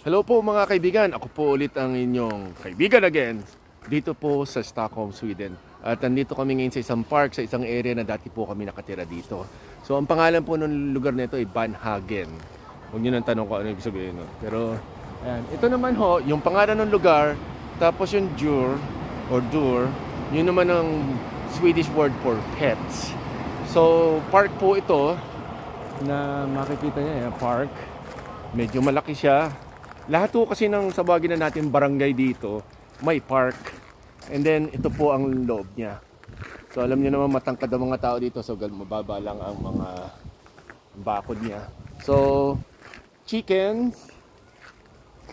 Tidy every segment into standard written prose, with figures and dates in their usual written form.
Hello po mga kaibigan, ako po ulit ang inyong kaibigan again dito po sa Stockholm, Sweden. At nandito kami ngayon sa isang park, sa isang area na dati po kami nakatira dito. So ang pangalan po ng lugar nito ay Banhagen. Huwag nyo nang tanong ko ano ibig sabihin nun. Pero ayan, ito naman ho, yung pangalan ng lugar, tapos yung Dur, yun naman ang Swedish word for pets. So park po ito na makikita niya, park. Medyo malaki siya. Lahat po kasi ng sabagin na natin barangay dito, may park. And then ito po ang loob niya. So alam niyo naman matangkad ang mga tao dito, so mababa lang ang mga bakod niya. So chickens,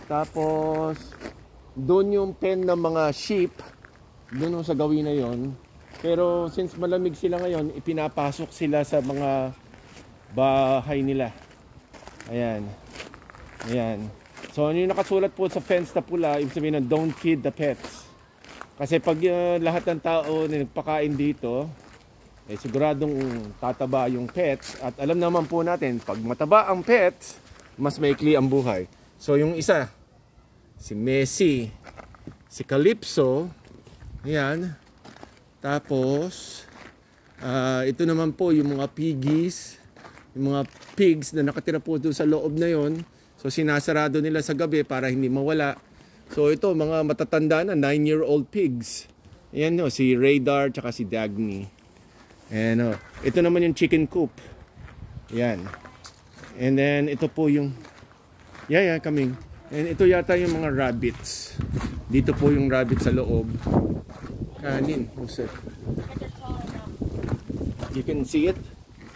tapos doon yung pen ng mga sheep, doon sa gawin na yon. Pero since malamig sila ngayon, ipinapasok sila sa mga bahay nila. Ayan. Ayan. So ano yung nakasulat po sa fence na pula, ibig sabihin na don't feed the pets. Kasi pag lahat ng tao na nagpakain dito, siguradong tataba yung pets. At alam naman po natin, pag mataba ang pets, mas maikli ang buhay. So yung isa, si Messi, si Calypso, ayan. Tapos ito naman po yung mga piggies, yung mga pigs na nakatira po doon sa loob na yon. So sinasarado nila sa gabi para hindi mawala. So ito mga matatanda na 9-year-old pigs. Ayan no, si Radar tsaka si Dagny. Ayan, ito naman yung chicken coop. Ayan. And then ito po yung coming. And ito yata yung mga rabbits. Dito po yung rabbit sa loob. Kanin. You can see it?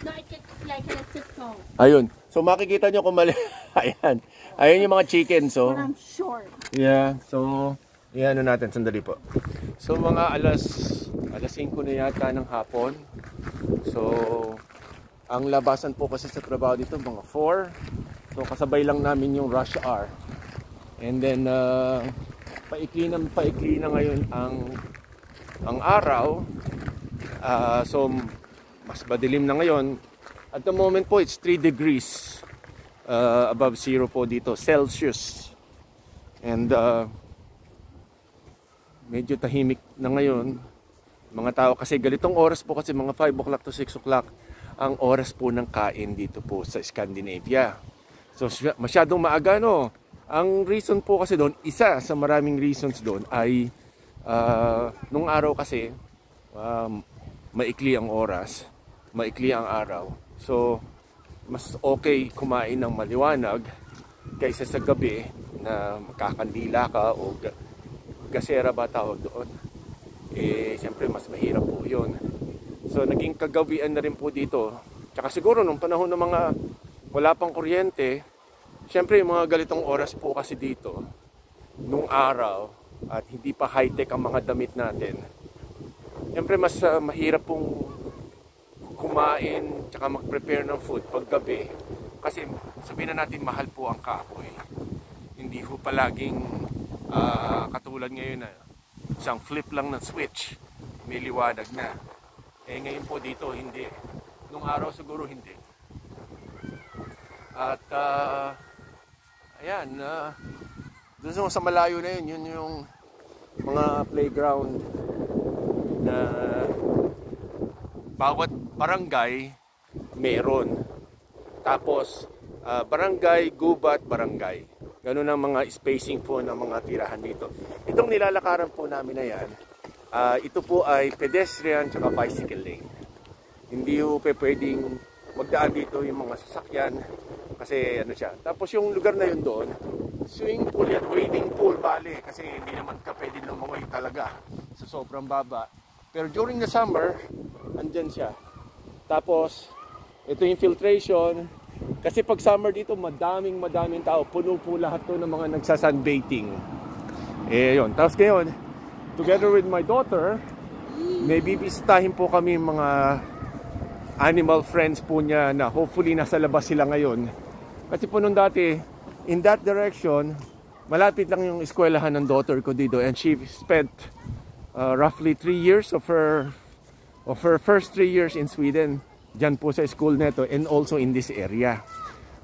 No, it's like a tiptoe. Ayun. So makikita nyo kung mali. Ayan. Ayan yung mga chicken. So, But I'm short. yeah. So, yan natin. Sandali po. So mga alas 5 na yata ng hapon. So, ang labasan po kasi sa trabaho dito mga 4. So kasabay lang namin yung rush hour. And then paikli na ngayon ang araw. So mas madilim na ngayon. At the moment po it's 3 degrees above zero po dito, Celsius. And medyo tahimik na ngayon mga tao kasi ganitong oras po kasi mga 5 o'clock to 6 o'clock ang oras po ng kain dito po sa Scandinavia. So masyadong maaga no. Ang reason po kasi doon, isa sa maraming reasons doon ay nung araw kasi maikli ang oras, maikli ang araw. So mas okay kumain ng maliwanag kaysa sa gabi na makakandila ka o gasera ba tawag doon. Siyempre mas mahirap po yun. So naging kagawian na rin po dito. Tsaka siguro nung panahon ng mga wala pang kuryente, siyempre yung mga galitong oras po kasi dito nung araw at hindi pa high-tech ang mga damit natin. Siyempre mas mahirap pong kumain tsaka mag-prepare ng food pag gabi. Kasi sabihin na natin mahal po ang kahoy. Hindi po palaging katulad ngayon na isang flip lang ng switch, may liwanag na. Ngayon po dito hindi. Nung araw siguro hindi. At ayan, doon sa malayo na yun yung mga playground na bawat barangay meron. Tapos barangay, gubat, barangay. Ganun ang mga spacing po ng mga tirahan dito. Itong nilalakaran po namin na yan, ito po ay pedestrian tsaka bicycle lane. Hindi po pwedeng magdaan dito yung mga sasakyan kasi ano siya. Tapos yung lugar na yun doon, swimming pool yan, wading pool, bale. Kasi hindi naman ka pwede lumangoy talaga sa sobrang baba. Pero during the summer, andyan siya. Tapos, ito yung filtration. Kasi pag summer dito, madaming tao. Puno po lahat to ng mga nagsasunbathing. Yun. Tapos ngayon, together with my daughter, may bibisitahin po kami mga animal friends po niya na hopefully nasa labas sila ngayon. Kasi po nung dati, in that direction, malapit lang yung eskwelahan ng daughter ko dito. And she spent roughly 3 years of her first 3 years in Sweden. Diyan po sa school neto and also in this area.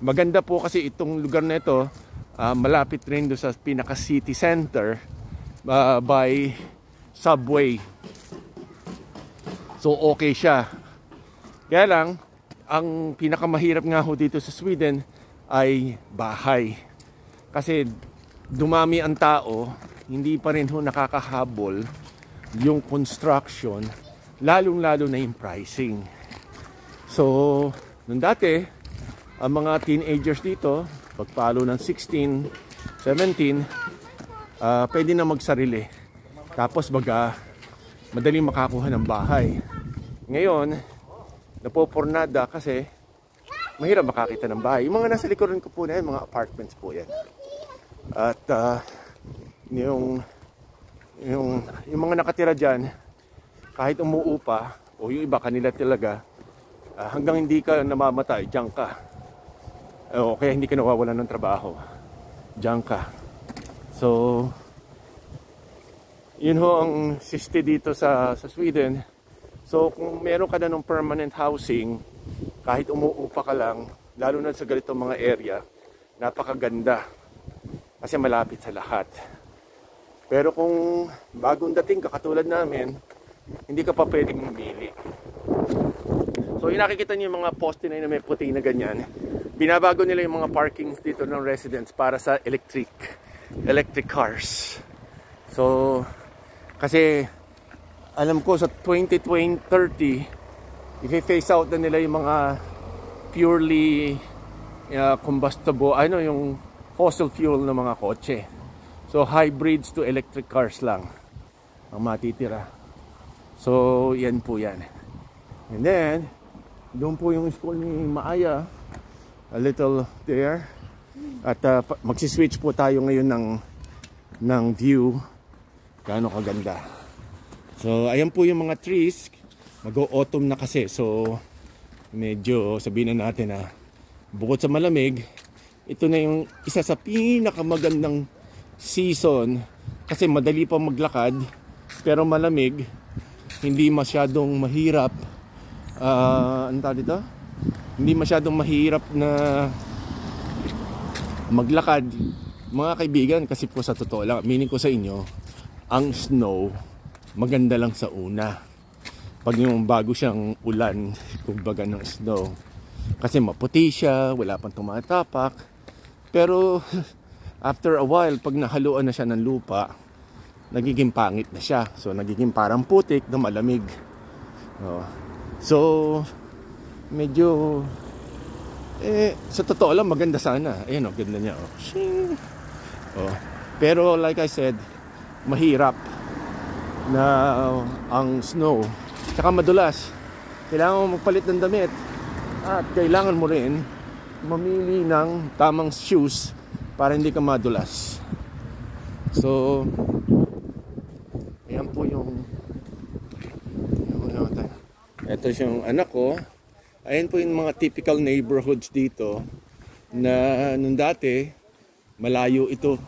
Maganda po kasi itong lugar na ito, malapit rin doon sa pinaka city center by subway. So okay siya. Kaya lang, ang pinakamahirap nga ho dito sa Sweden ay bahay. Kasi dumami ang tao, hindi pa rin ho nakakahabol yung construction, lalong-lalo na yung pricing. So, nung dati, ang mga teenagers dito, pagpalo ng 16, 17, pwede na magsarili. Tapos madaling makakuha ng bahay. Ngayon, napopurnada kasi mahirap makakita ng bahay. Yung mga nasa likuran ko po na yan, mga apartments po yan. At yung mga nakatira dyan, kahit umuupa, o yung iba kanila talaga, hanggang hindi ka namamatay, diyan ka. O kaya hindi ka nawawalan ng trabaho, diyan ka. So, yun ho ang siste dito sa Sweden. So kung meron ka na ng permanent housing, kahit umuupa ka lang, lalo na sa ganitong mga area, napakaganda. Kasi malapit sa lahat. Pero kung bagong dating ka katulad namin, hindi ka pa pwedeng mamili. So yung nakikita niyo yung mga poste na may puti na ganyan, binabago nila yung mga parkings dito ng residents para sa electric cars. So kasi alam ko sa 2030, i-phase out na nila yung mga purely combustible, yung fossil fuel ng mga kotse. So hybrids to electric cars lang ang matitira. So yan po yan. And then doon po yung school ni Maaya, a little there. At magsiswitch po tayo ngayon ng view. Gaano kaganda. So ayan po yung mga trees. Mag-autumn na kasi. So medyo sabihin na natin na bukod sa malamig, ito na yung isa sa pinakamagandang season kasi madali pa maglakad pero malamig, hindi masyadong mahirap hindi masyadong mahirap na maglakad mga kaibigan. Kasi po sa totoo lang, meaning ko sa inyo, ang snow maganda lang sa una pag yung bago siyang ulan, kumbaga, ng snow, kasi maputi siya, wala pang tumatapak. Pero after a while, pag nahaluan na siya ng lupa, nagiging pangit na siya. So nagiging parang putik na malamig. So medyo sa totoo lang maganda sana. Ayan ganda niya. Pero like I said, mahirap na ang snow, tsaka madulas. Kailangan mo magpalit ng damit at kailangan mo rin mamili ng tamang shoes para hindi ka madulas. So ayan po ito yung anak ko. Ayan po yung mga typical neighborhoods dito na nung dati malayo ito.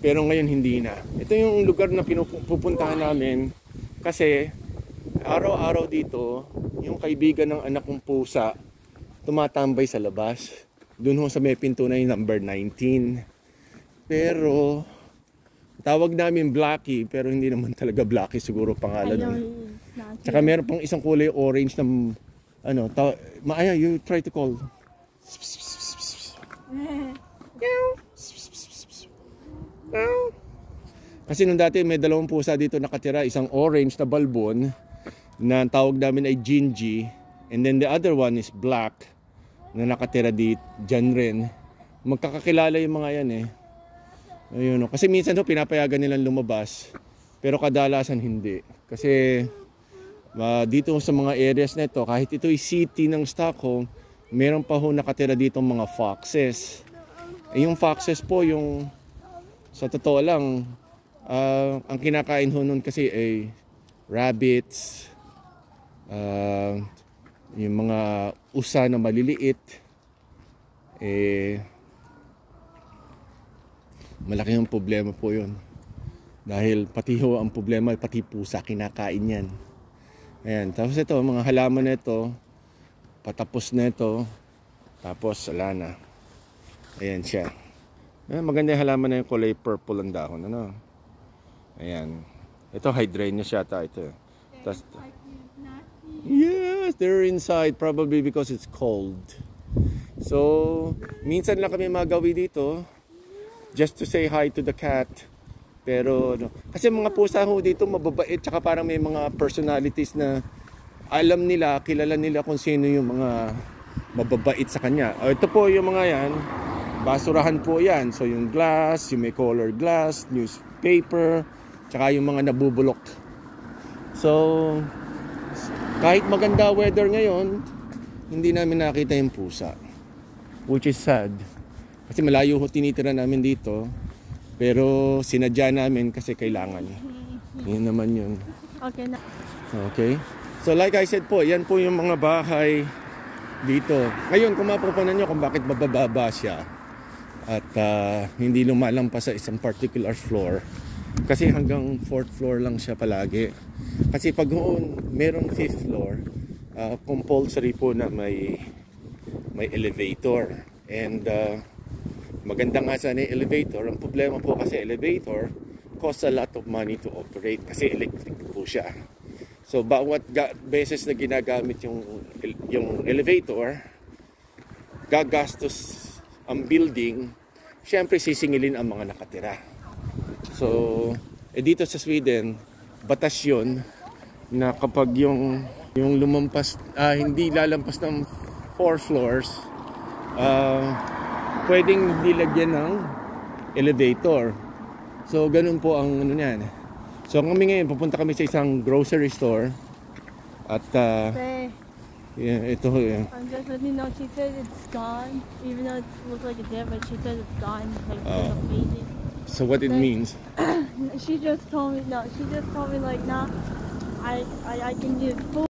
Pero ngayon hindi na. Ito yung lugar na pupuntahan namin kasi araw-araw dito yung kaibigan ng anak kong pusa tumatambay sa labas. Doon ho sa may pinto na yung number 19. Pero tawag namin Blackie, pero hindi naman talaga Blackie siguro pangalan nun. Tsaka meron pang isang kulay orange na Maaya, you try to call. Kasi nung dati may dalawang pusa dito nakatira, isang orange na balbon na tawag namin ay Gingy, and then the other one is black na nakatira dyan rin. Magkakakilala yung mga yan Ayun, kasi minsan pinapayagan nilang lumabas, pero kadalasan hindi. Kasi dito sa mga areas na ito, kahit ito ay city ng Stockholm, meron pa ho nakatira dito mga foxes. Yung foxes po, yung sa totoo lang, ang kinakain ho nun kasi ay rabbits, yung mga usa na maliliit. Malaki ang problema po yun. Dahil pati ho ang problema, pati pusa kinakain yan. Ayan, tapos ito, mga halaman na ito, patapos na ito, tapos wala na. Ayan siya. Maganda yung halaman na yung kulay purple ang dahon. Ano? Ayan. Ito, hydrangea siya ito. Tas, yes, they're inside probably because it's cold. So, minsan lang kami magawi dito just to say hi to the cat. Pero, no, kasi mga pusa ho dito mababait, tsaka parang may mga personalities na alam nila, kilala nila kung sino yung mga mababait sa kanya. Ito po yung mga yan, basurahan po yan. So yung glass, yung may color glass, newspaper, tsaka yung mga nabubulok. So, kahit maganda weather ngayon, hindi namin nakita yung pusa. Which is sad. Kasi malayo ho tinitira namin dito. Pero sinadya namin kasi kailangan. Yun naman yun. Okay na. Okay. So like I said po, yan po yung mga bahay dito. Ngayon, kung mapupunan nyo kung bakit mabababa siya at hindi lumalampas sa isang particular floor. Kasi hanggang 4th floor lang siya palagi. Kasi pag merong 5th floor, compulsory po na may elevator. And maganda nga sana yung elevator. Ang problema po kasi elevator costs a lot of money to operate kasi electric po siya. So bawat beses na ginagamit yung elevator, gagastos ang building, syempre sisingilin ang mga nakatira. So dito sa Sweden, batas yun na kapag yung lumampas, hindi lalampas ng 4 floors, pwedeng dilagyan ng elevator. So ganun po ang ano niyan. So kami ngayon pupunta kami sa isang grocery store at yeah, ito yeah. I'm just letting you know, she said it's gone, even though it looks like it's there, but she said it's gone, like it's faded. So what it means? She just told me like, nah, I can use food.